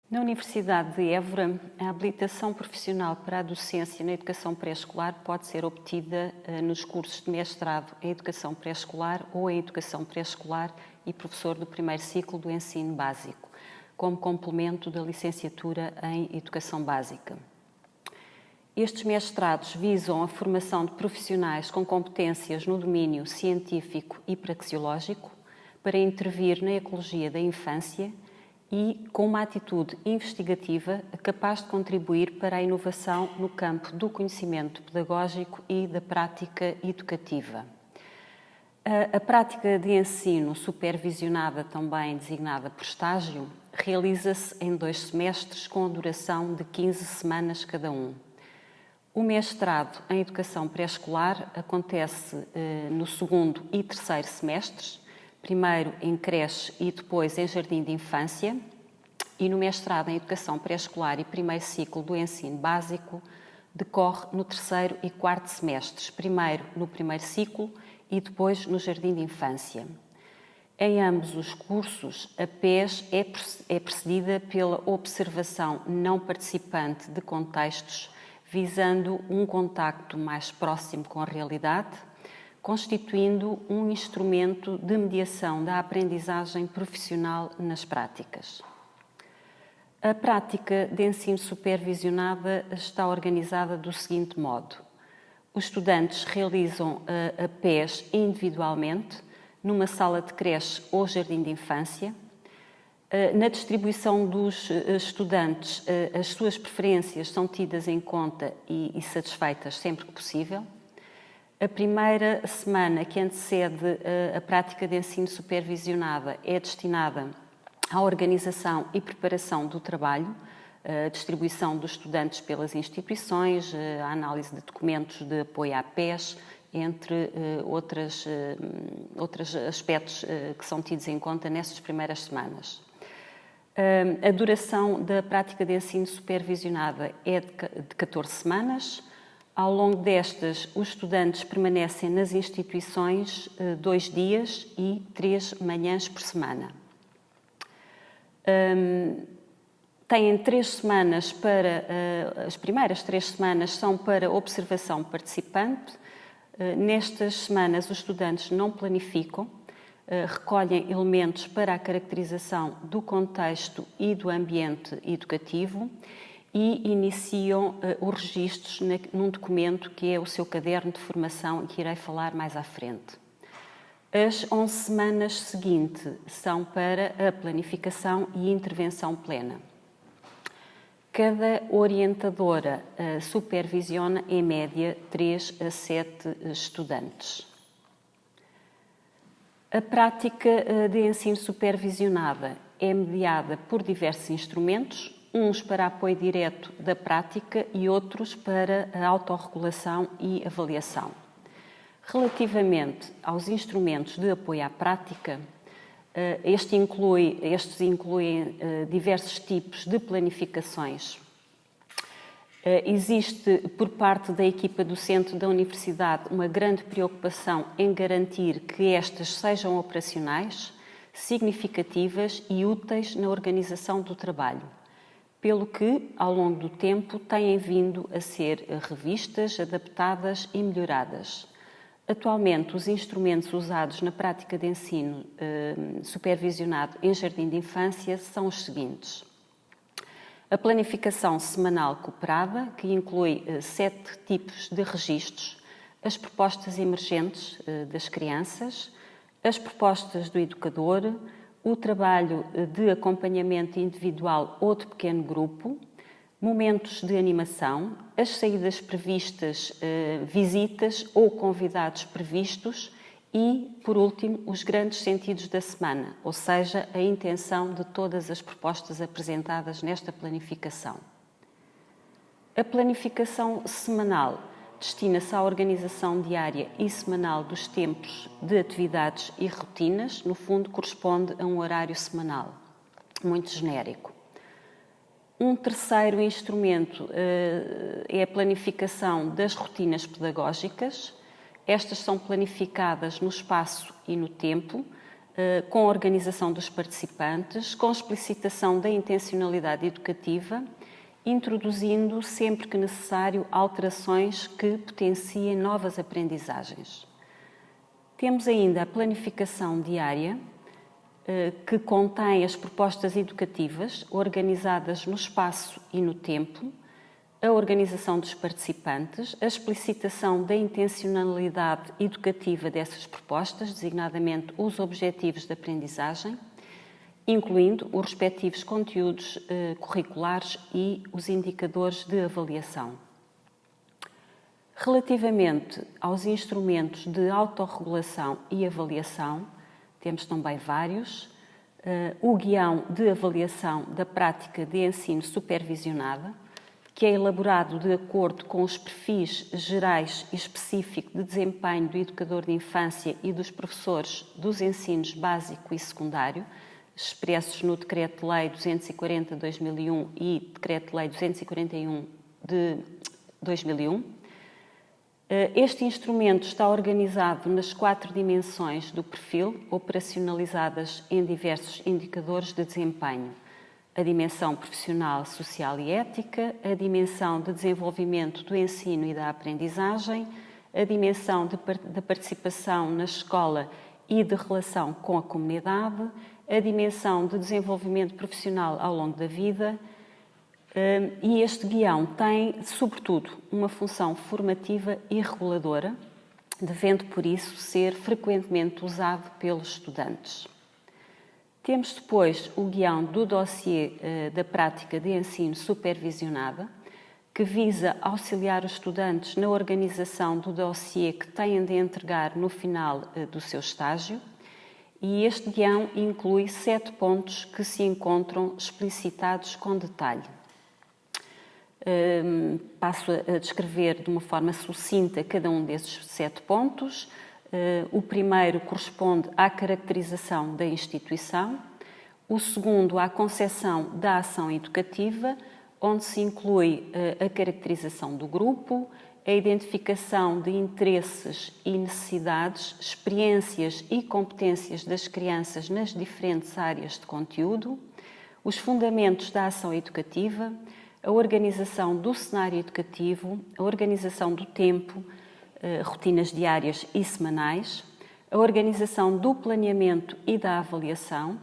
Na Universidade de Évora, a habilitação profissional para a docência na educação pré-escolar pode ser obtida nos cursos de mestrado em educação pré-escolar ou em educação pré-escolar e professor do primeiro ciclo do ensino básico, como complemento da licenciatura em educação básica. Estes mestrados visam a formação de profissionais com competências no domínio científico e praxeológico para intervir na ecologia da infância e com uma atitude investigativa capaz de contribuir para a inovação no campo do conhecimento pedagógico e da prática educativa. A prática de ensino supervisionada, também designada por estágio, realiza-se em 2 semestres com a duração de 15 semanas cada um. O mestrado em educação pré-escolar acontece no 2º e 3º semestres, primeiro em creche e depois em jardim de infância, e no mestrado em educação pré-escolar e primeiro ciclo do ensino básico decorre no 3º e 4º semestres, primeiro no primeiro ciclo e depois no jardim de infância. Em ambos os cursos, a PES é precedida pela observação não participante de contextos visando um contacto mais próximo com a realidade, constituindo um instrumento de mediação da aprendizagem profissional nas práticas. A prática de ensino supervisionada está organizada do seguinte modo. Os estudantes realizam a PES individualmente, numa sala de creche ou jardim de infância. Na distribuição dos estudantes, as suas preferências são tidas em conta e satisfeitas sempre que possível. A primeira semana que antecede a prática de ensino supervisionada é destinada à organização e preparação do trabalho, a distribuição dos estudantes pelas instituições, a análise de documentos de apoio à PES, entre outros aspectos que são tidos em conta nessas primeiras semanas. A duração da prática de ensino supervisionada é de 14 semanas. Ao longo destas, os estudantes permanecem nas instituições 2 dias e 3 manhãs por semana. Têm 3 semanas para... As primeiras 3 semanas são para observação participante. Nestas semanas, os estudantes não planificam, recolhem elementos para a caracterização do contexto e do ambiente educativo e iniciam os registros num documento que é o seu caderno de formação e que irei falar mais à frente. As 11 semanas seguintes são para a planificação e intervenção plena. Cada orientadora supervisiona, em média, 3 a 7 estudantes. A prática de ensino supervisionada é mediada por diversos instrumentos, uns para apoio direto da prática e outros para a autorregulação e avaliação. Relativamente aos instrumentos de apoio à prática, estes incluem diversos tipos de planificações. Existe, por parte da equipa docente da Universidade, uma grande preocupação em garantir que estas sejam operacionais, significativas e úteis na organização do trabalho, pelo que, ao longo do tempo, têm vindo a ser revistas, adaptadas e melhoradas. Atualmente, os instrumentos usados na prática de ensino supervisionado em jardim de infância são os seguintes. A planificação semanal cooperada, que inclui 7 tipos de registros, as propostas emergentes das crianças, as propostas do educador, o trabalho de acompanhamento individual ou de pequeno grupo, momentos de animação, as saídas previstas, visitas ou convidados previstos e, por último, os grandes sentidos da semana, ou seja, a intenção de todas as propostas apresentadas nesta planificação. A planificação semanal destina-se à organização diária e semanal dos tempos de atividades e rotinas, no fundo corresponde a um horário semanal, muito genérico. Um terceiro instrumento é a planificação das rotinas pedagógicas. Estas são planificadas no espaço e no tempo, com a organização dos participantes, com explicitação da intencionalidade educativa, introduzindo, sempre que necessário, alterações que potenciem novas aprendizagens. Temos ainda a planificação diária, que contém as propostas educativas organizadas no espaço e no tempo, a organização dos participantes, a explicitação da intencionalidade educativa dessas propostas, designadamente os objetivos de aprendizagem, incluindo os respectivos conteúdos curriculares e os indicadores de avaliação. Relativamente aos instrumentos de autorregulação e avaliação, temos também vários. O guião de avaliação da prática de ensino supervisionada, que é elaborado de acordo com os perfis gerais e específicos de desempenho do educador de infância e dos professores dos ensinos básico e secundário, expressos no Decreto-Lei 240 de 2001 e Decreto-Lei 241 de 2001. Este instrumento está organizado nas 4 dimensões do perfil, operacionalizadas em diversos indicadores de desempenho. A dimensão profissional, social e ética, a dimensão de desenvolvimento do ensino e da aprendizagem, a dimensão da participação na escola e de relação com a comunidade, a dimensão de desenvolvimento profissional ao longo da vida, e este guião tem, sobretudo, uma função formativa e reguladora, devendo, por isso, ser frequentemente usado pelos estudantes. Temos depois o guião do dossiê da prática de ensino supervisionada, que visa auxiliar os estudantes na organização do dossiê que têm de entregar no final do seu estágio. E este guião inclui 7 pontos que se encontram explicitados com detalhe. Passo a descrever de uma forma sucinta cada um desses 7 pontos. O primeiro corresponde à caracterização da instituição, o segundo à concepção da ação educativa, onde se inclui a caracterização do grupo, a identificação de interesses e necessidades, experiências e competências das crianças nas diferentes áreas de conteúdo, os fundamentos da ação educativa, a organização do cenário educativo, a organização do tempo, rotinas diárias e semanais, a organização do planeamento e da avaliação,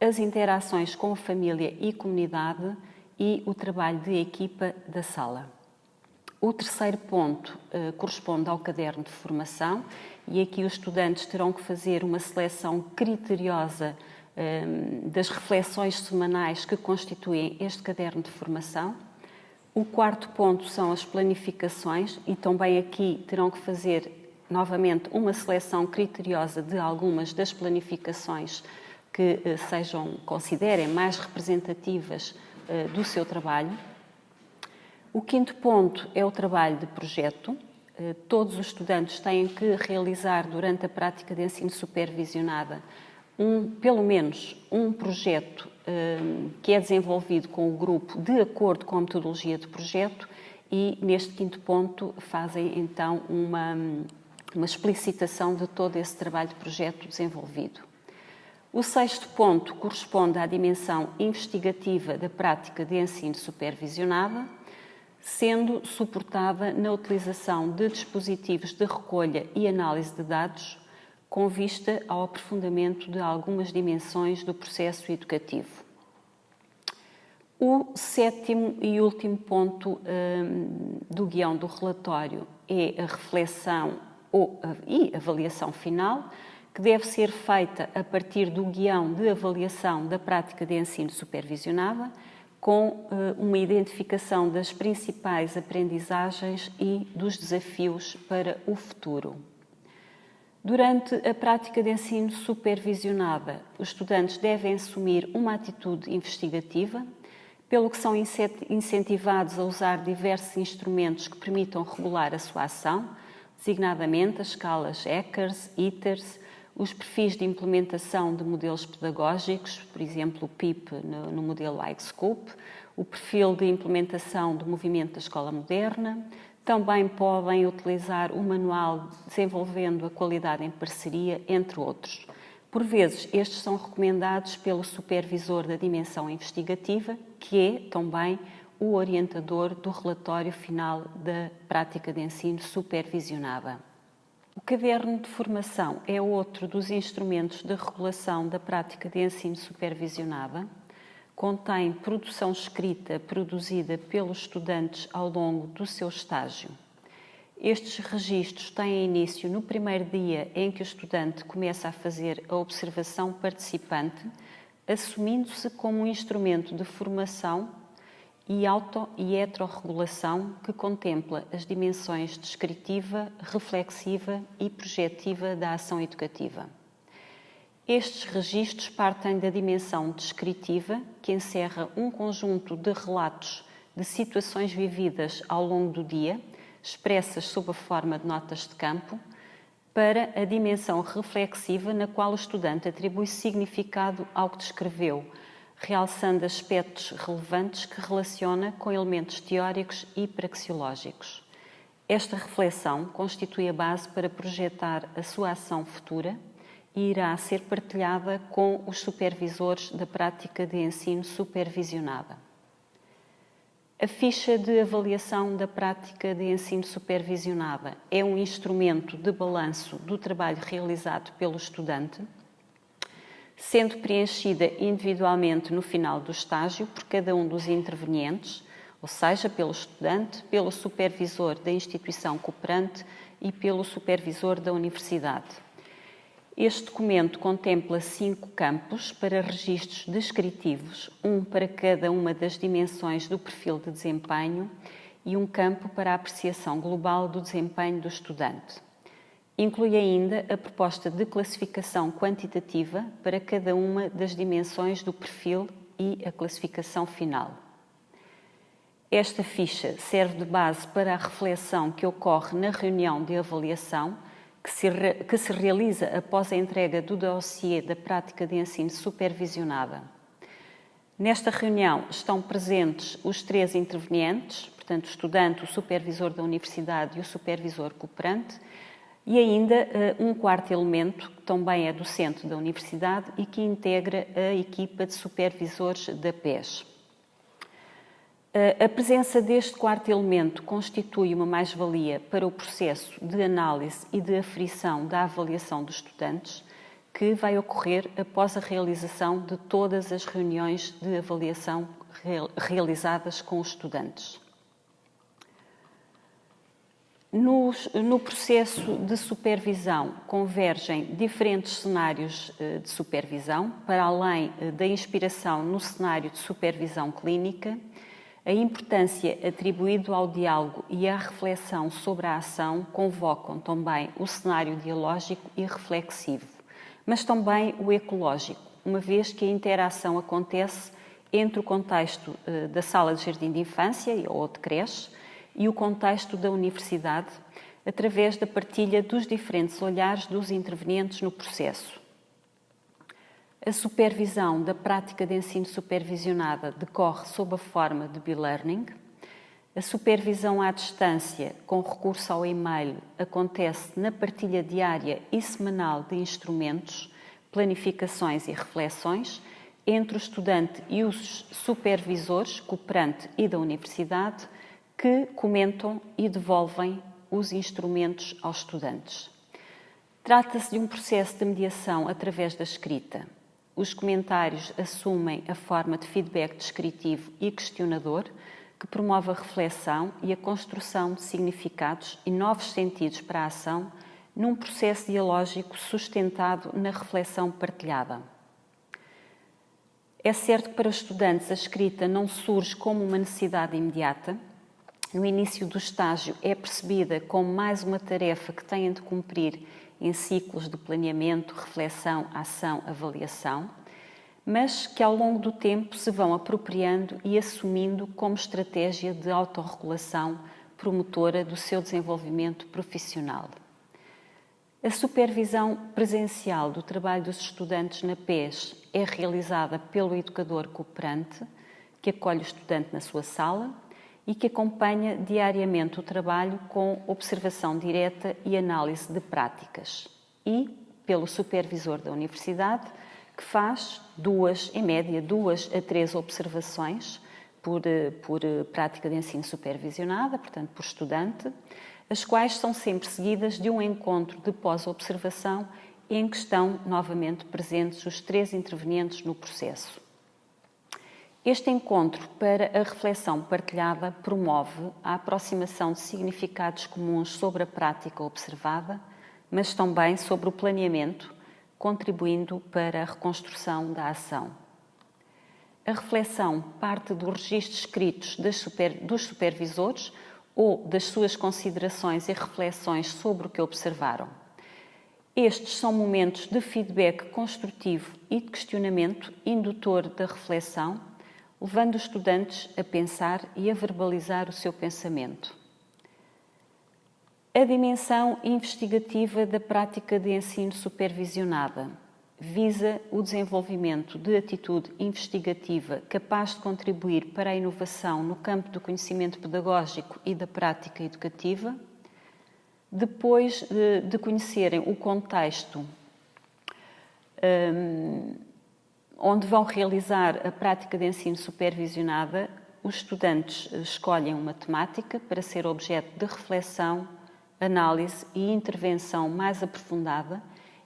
as interações com a família e comunidade e o trabalho de equipa da sala. O terceiro ponto corresponde ao caderno de formação e aqui os estudantes terão que fazer uma seleção criteriosa das reflexões semanais que constituem este caderno de formação. O quarto ponto são as planificações e também aqui terão que fazer novamente uma seleção criteriosa de algumas das planificações que considerem mais representativas do seu trabalho. O quinto ponto é o trabalho de projeto. Todos os estudantes têm que realizar durante a prática de ensino supervisionada pelo menos um projeto que é desenvolvido com o grupo de acordo com a metodologia de projeto e neste quinto ponto fazem então uma explicitação de todo esse trabalho de projeto desenvolvido. O sexto ponto corresponde à dimensão investigativa da prática de ensino supervisionada, sendo suportada na utilização de dispositivos de recolha e análise de dados, com vista ao aprofundamento de algumas dimensões do processo educativo. O sétimo e último ponto do guião do relatório é a reflexão e avaliação final, que deve ser feita a partir do guião de avaliação da prática de ensino supervisionada, com uma identificação das principais aprendizagens e dos desafios para o futuro. Durante a prática de ensino supervisionada, os estudantes devem assumir uma atitude investigativa, pelo que são incentivados a usar diversos instrumentos que permitam regular a sua ação, designadamente as escalas ECARS, ITERS, os perfis de implementação de modelos pedagógicos, por exemplo, o PIP no modelo LikeScope, o perfil de implementação do movimento da escola moderna. Também podem utilizar o manual Desenvolvendo a Qualidade em Parceria, entre outros. Por vezes, estes são recomendados pelo supervisor da dimensão investigativa, que é também o orientador do relatório final da prática de ensino supervisionada. O caderno de formação é outro dos instrumentos de regulação da prática de ensino supervisionada. Contém produção escrita produzida pelos estudantes ao longo do seu estágio. Estes registros têm início no primeiro dia em que o estudante começa a fazer a observação participante, assumindo-se como um instrumento de formação e auto- e heterorregulação que contempla as dimensões descritiva, reflexiva e projetiva da ação educativa. Estes registros partem da dimensão descritiva, que encerra um conjunto de relatos de situações vividas ao longo do dia, expressas sob a forma de notas de campo, para a dimensão reflexiva, na qual o estudante atribui significado ao que descreveu, realçando aspectos relevantes que relaciona com elementos teóricos e praxeológicos. Esta reflexão constitui a base para projetar a sua ação futura e irá ser partilhada com os supervisores da prática de ensino supervisionada. A ficha de avaliação da prática de ensino supervisionada é um instrumento de balanço do trabalho realizado pelo estudante, sendo preenchida individualmente no final do estágio por cada um dos intervenientes, ou seja, pelo estudante, pelo supervisor da instituição cooperante e pelo supervisor da universidade. Este documento contempla 5 campos para registros descritivos, um para cada uma das dimensões do perfil de desempenho e um campo para a apreciação global do desempenho do estudante. Inclui ainda a proposta de classificação quantitativa para cada uma das dimensões do perfil e a classificação final. Esta ficha serve de base para a reflexão que ocorre na reunião de avaliação, que se realiza após a entrega do dossiê da prática de ensino supervisionada. Nesta reunião estão presentes os 3 intervenientes, portanto, o estudante, o supervisor da universidade e o supervisor cooperante, e ainda um 4º elemento, que também é docente da universidade e que integra a equipa de supervisores da PES. A presença deste 4º elemento constitui uma mais-valia para o processo de análise e de aferição da avaliação dos estudantes, que vai ocorrer após a realização de todas as reuniões de avaliação realizadas com os estudantes. No processo de supervisão convergem diferentes cenários de supervisão, para além da inspiração no cenário de supervisão clínica, a importância atribuída ao diálogo e à reflexão sobre a ação convocam também o cenário dialógico e reflexivo, mas também o ecológico, uma vez que a interação acontece entre o contexto da sala de jardim de infância ou de creche e o contexto da universidade, através da partilha dos diferentes olhares dos intervenientes no processo. A supervisão da prática de ensino supervisionada decorre sob a forma de B-Learning. A supervisão à distância, com recurso ao e-mail, acontece na partilha diária e semanal de instrumentos, planificações e reflexões entre o estudante e os supervisores, cooperante e da universidade, que comentam e devolvem os instrumentos aos estudantes. Trata-se de um processo de mediação através da escrita. Os comentários assumem a forma de feedback descritivo e questionador, que promove a reflexão e a construção de significados e novos sentidos para a ação num processo dialógico sustentado na reflexão partilhada. É certo que para os estudantes a escrita não surge como uma necessidade imediata. No início do estágio é percebida como mais uma tarefa que têm de cumprir em ciclos de planeamento, reflexão, ação, avaliação, mas que ao longo do tempo se vão apropriando e assumindo como estratégia de autorregulação promotora do seu desenvolvimento profissional. A supervisão presencial do trabalho dos estudantes na PES é realizada pelo educador cooperante, que acolhe o estudante na sua sala e que acompanha diariamente o trabalho com observação direta e análise de práticas. E, pelo supervisor da universidade, que faz em média, 2 a 3 observações por prática de ensino supervisionada, portanto, por estudante, as quais são sempre seguidas de um encontro de pós-observação em que estão novamente presentes os 3 intervenientes no processo. Este encontro para a reflexão partilhada promove a aproximação de significados comuns sobre a prática observada, mas também sobre o planeamento, contribuindo para a reconstrução da ação. A reflexão parte dos registros escritos dos supervisores ou das suas considerações e reflexões sobre o que observaram. Estes são momentos de feedback construtivo e de questionamento indutor da reflexão, levando os estudantes a pensar e a verbalizar o seu pensamento. A dimensão investigativa da prática de ensino supervisionada visa o desenvolvimento de atitude investigativa capaz de contribuir para a inovação no campo do conhecimento pedagógico e da prática educativa. Depois de conhecerem o contexto onde vão realizar a prática de ensino supervisionada, os estudantes escolhem uma temática para ser objeto de reflexão, análise e intervenção mais aprofundada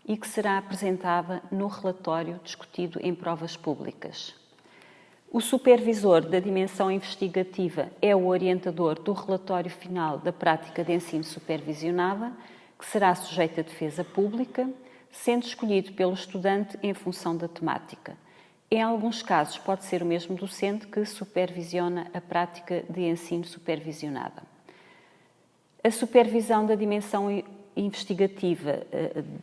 e que será apresentada no relatório discutido em provas públicas. O supervisor da dimensão investigativa é o orientador do relatório final da prática de ensino supervisionada, que será sujeito à defesa pública, sendo escolhido pelo estudante em função da temática. Em alguns casos, pode ser o mesmo docente que supervisiona a prática de ensino supervisionada. A supervisão da dimensão investigativa,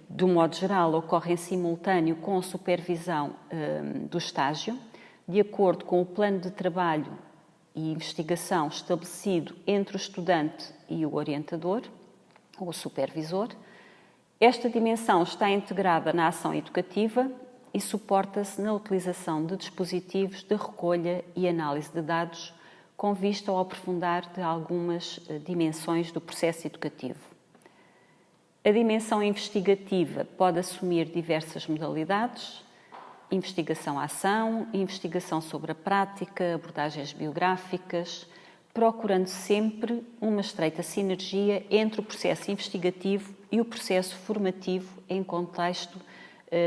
do modo geral, ocorre em simultâneo com a supervisão do estágio, de acordo com o plano de trabalho e investigação estabelecido entre o estudante e o orientador, ou o supervisor. Esta dimensão está integrada na ação educativa e suporta-se na utilização de dispositivos de recolha e análise de dados, com vista ao aprofundar de algumas dimensões do processo educativo. A dimensão investigativa pode assumir diversas modalidades: investigação-ação, investigação sobre a prática, abordagens biográficas, procurando sempre uma estreita sinergia entre o processo investigativo e o processo formativo em contexto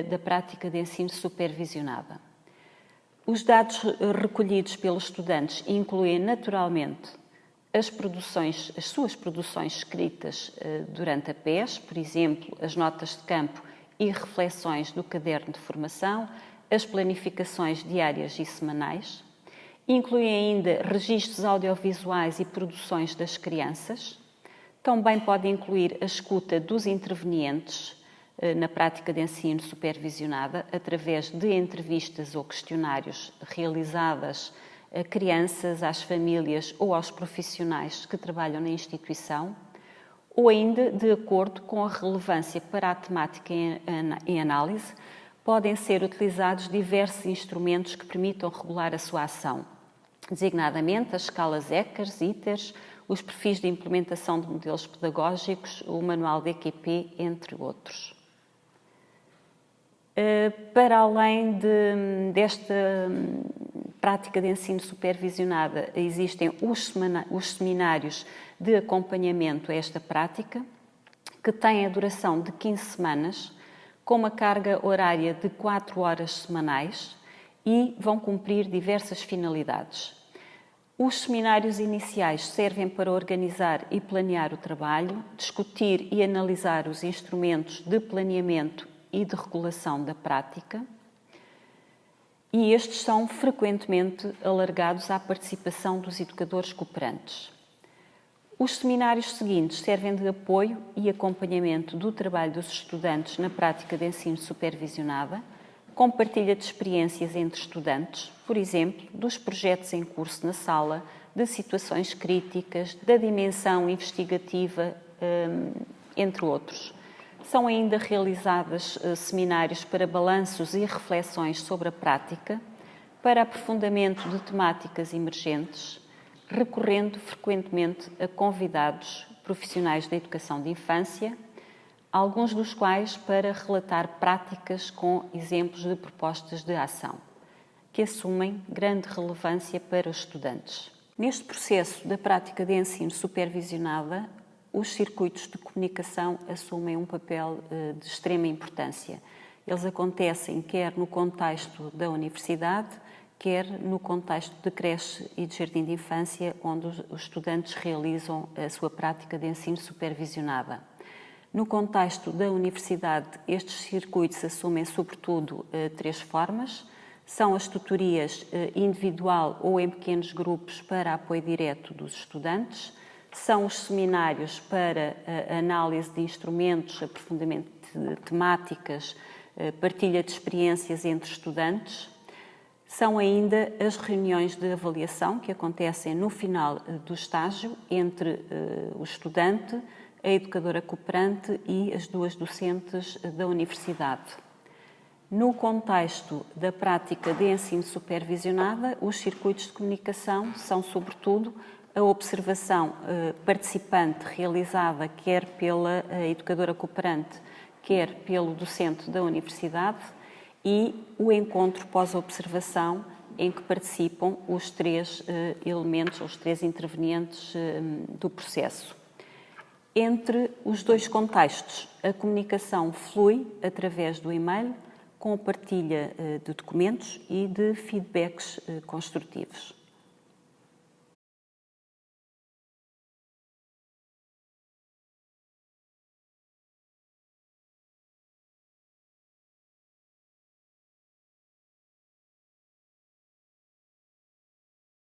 da prática de ensino supervisionada. Os dados recolhidos pelos estudantes incluem naturalmente as suas produções escritas durante a PES, por exemplo, as notas de campo e reflexões do caderno de formação, as planificações diárias e semanais. Incluem ainda registros audiovisuais e produções das crianças. Também pode incluir a escuta dos intervenientes na prática de ensino supervisionada, através de entrevistas ou questionários realizadas a crianças, às famílias ou aos profissionais que trabalham na instituição, ou ainda, de acordo com a relevância para a temática em análise, podem ser utilizados diversos instrumentos que permitam regular a sua ação, designadamente as escalas ECARS, ITERS, os perfis de implementação de modelos pedagógicos, o manual de EQP, entre outros. Para além desta prática de ensino supervisionada, existem os seminários de acompanhamento a esta prática, que têm a duração de 15 semanas, com uma carga horária de 4 horas semanais e vão cumprir diversas finalidades. Os seminários iniciais servem para organizar e planear o trabalho, discutir e analisar os instrumentos de planeamento e de regulação da prática, e estes são frequentemente alargados à participação dos educadores cooperantes. Os seminários seguintes servem de apoio e acompanhamento do trabalho dos estudantes na prática de ensino supervisionada, com partilha de experiências entre estudantes, por exemplo, dos projetos em curso na sala, de situações críticas, da dimensão investigativa, entre outros. São ainda realizados seminários para balanços e reflexões sobre a prática, para aprofundamento de temáticas emergentes, recorrendo frequentemente a convidados profissionais da educação de infância, alguns dos quais para relatar práticas com exemplos de propostas de ação, que assumem grande relevância para os estudantes. Neste processo da prática de ensino supervisionada, os circuitos de comunicação assumem um papel de extrema importância. Eles acontecem quer no contexto da universidade, quer no contexto de creche e de jardim de infância, onde os estudantes realizam a sua prática de ensino supervisionada. No contexto da universidade, estes circuitos assumem sobretudo três formas. São as tutorias individual ou em pequenos grupos para apoio direto dos estudantes, são os seminários para análise de instrumentos, aprofundamento de temáticas, partilha de experiências entre estudantes, são ainda as reuniões de avaliação que acontecem no final do estágio entre o estudante, a educadora cooperante e as duas docentes da universidade. No contexto da prática de ensino supervisionada, os circuitos de comunicação são, sobretudo, a observação participante realizada quer pela educadora cooperante, quer pelo docente da universidade e o encontro pós-observação em que participam os três elementos, os três intervenientes do processo. Entre os dois contextos, a comunicação flui através do e-mail, com a partilha de documentos e de feedbacks construtivos.